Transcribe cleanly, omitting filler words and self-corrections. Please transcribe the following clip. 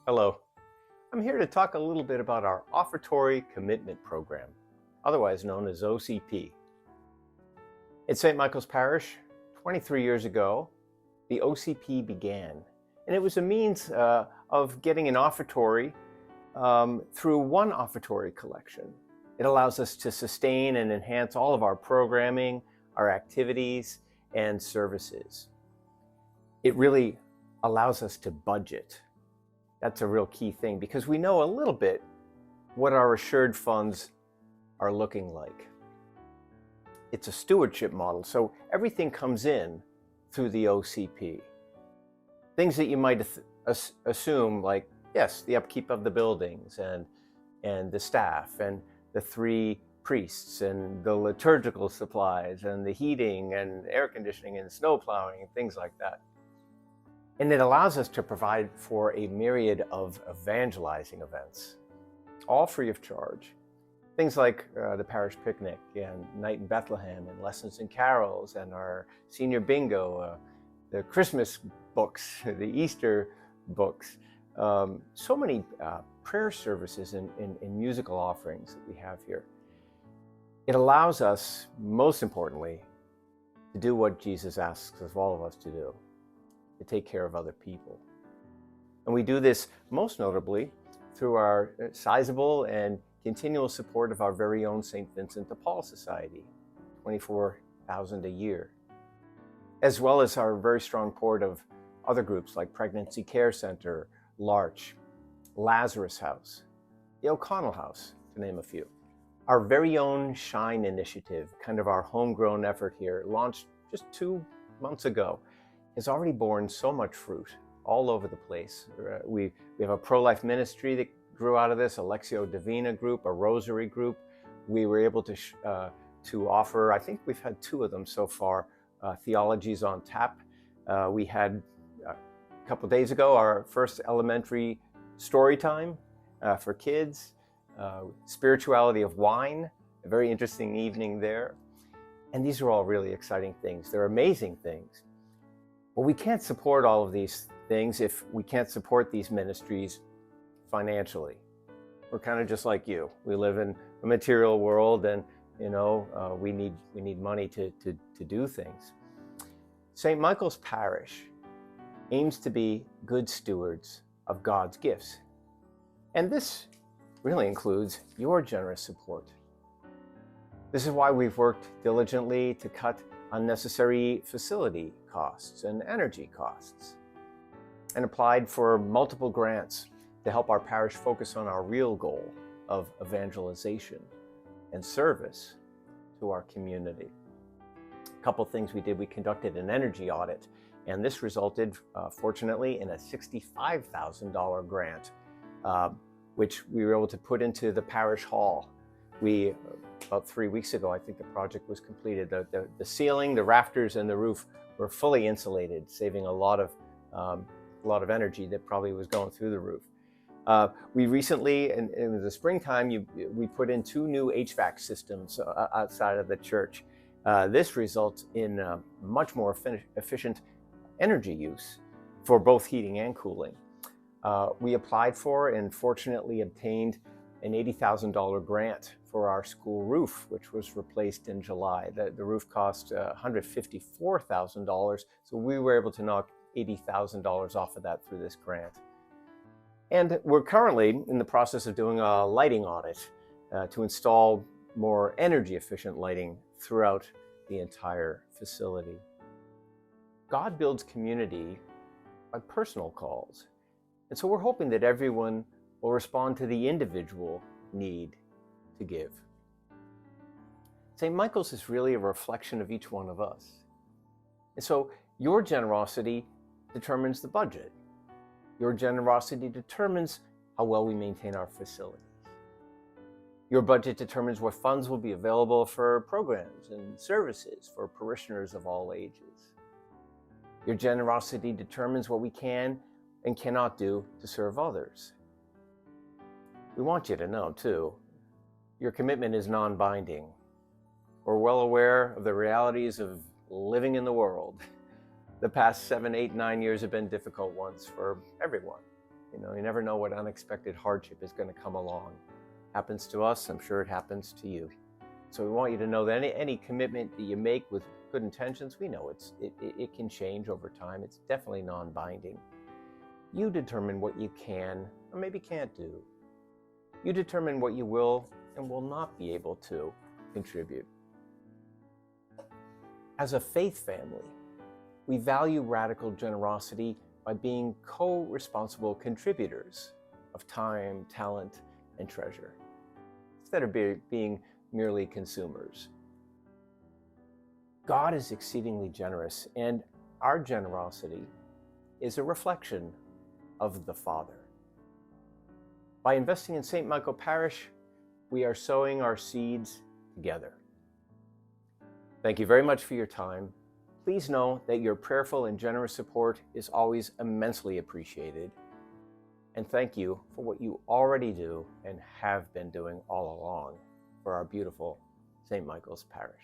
Hello. I'm here to talk a little bit about our Offertory Commitment Program, otherwise known as OCP. At Saint Michael's Parish, 23 years ago, the OCP began, and it was a means of getting an offertory through one offertory collection. It allows us to sustain and enhance all of our programming, our activities, and services. It really allows us to budget. That's a real key thing because we know a little bit what our assured funds are looking like. It's a stewardship model, so everything comes in through the OCP. Things that you might assume, like, yes, the upkeep of the buildings and the staff and the 3 priests and the liturgical supplies and the heating and air conditioning and snow plowing and things like that. And it allows us to provide for a myriad of evangelizing events, all free of charge. Things like the parish picnic and Night in Bethlehem and Lessons and Carols and our senior bingo, the Christmas books, the Easter books, so many prayer services and musical offerings that we have here. It allows us, most importantly, to do what Jesus asks of all of us to do, to take care of other people. And we do this most notably through our sizable and continual support of our very own St. Vincent de Paul Society, $24,000 a year, as well as our very strong support of other groups like Pregnancy Care Center, L'Arche, Lazarus House, the O'Connell House, to name a few. Our very own Shine initiative, kind of our homegrown effort here, launched just 2 months ago, has already borne so much fruit all over the place. We have a pro-life ministry that grew out of this, a Lectio Divina group, a Rosary group. We were able to offer, I think we've had 2 of them so far, Theologies on Tap. We had a couple days ago our first elementary story time for kids, Spirituality of Wine, a very interesting evening there. And these are all really exciting things. They're amazing things. Well, we can't support all of these things if we can't support these ministries financially. We're kind of just like you. We live in a material world, and we need money to do things. St. Michael's Parish aims to be good stewards of God's gifts, and this really includes your generous support. This is why we've worked diligently to cut unnecessary facility costs and energy costs, and applied for multiple grants to help our parish focus on our real goal of evangelization and service to our community. A couple things we did: we conducted an energy audit, and this resulted, fortunately, in a $65,000 grant, which we were able to put into the parish hall. About 3 weeks ago, I think the project was completed. The ceiling, the rafters, and the roof were fully insulated, saving a lot of energy that probably was going through the roof. We recently, in the springtime, we put in 2 new HVAC systems outside of the church. This results in much more efficient energy use for both heating and cooling. We applied for and fortunately obtained an $80,000 grant for our school roof, which was replaced in July. The roof cost $154,000, so we were able to knock $80,000 off of that through this grant. And we're currently in the process of doing a lighting audit to install more energy efficient lighting throughout the entire facility. God builds community by personal calls. And so we're hoping that everyone will respond to the individual need to give. St. Michael's is really a reflection of each one of us. And so your generosity determines the budget. Your generosity determines how well we maintain our facilities. Your budget determines what funds will be available for programs and services for parishioners of all ages. Your generosity determines what we can and cannot do to serve others. We want you to know, too, your commitment is non-binding. We're well aware of the realities of living in the world. The past 7, 8, 9 years have been difficult ones for everyone. You never know what unexpected hardship is going to come along. Happens to us, I'm sure it happens to you. So we want you to know that any commitment that you make with good intentions, we know it can change over time. It's definitely non-binding. You determine what you can or maybe can't do. You determine what you will and will not be able to contribute. As a faith family, we value radical generosity by being co-responsible contributors of time, talent, and treasure, instead of being merely consumers. God is exceedingly generous, and our generosity is a reflection of the Father. By investing in Saint Michael Parish, we are sowing our seeds together. Thank you very much for your time. Please know that your prayerful and generous support is always immensely appreciated. And thank you for what you already do and have been doing all along for our beautiful Saint Michael's Parish.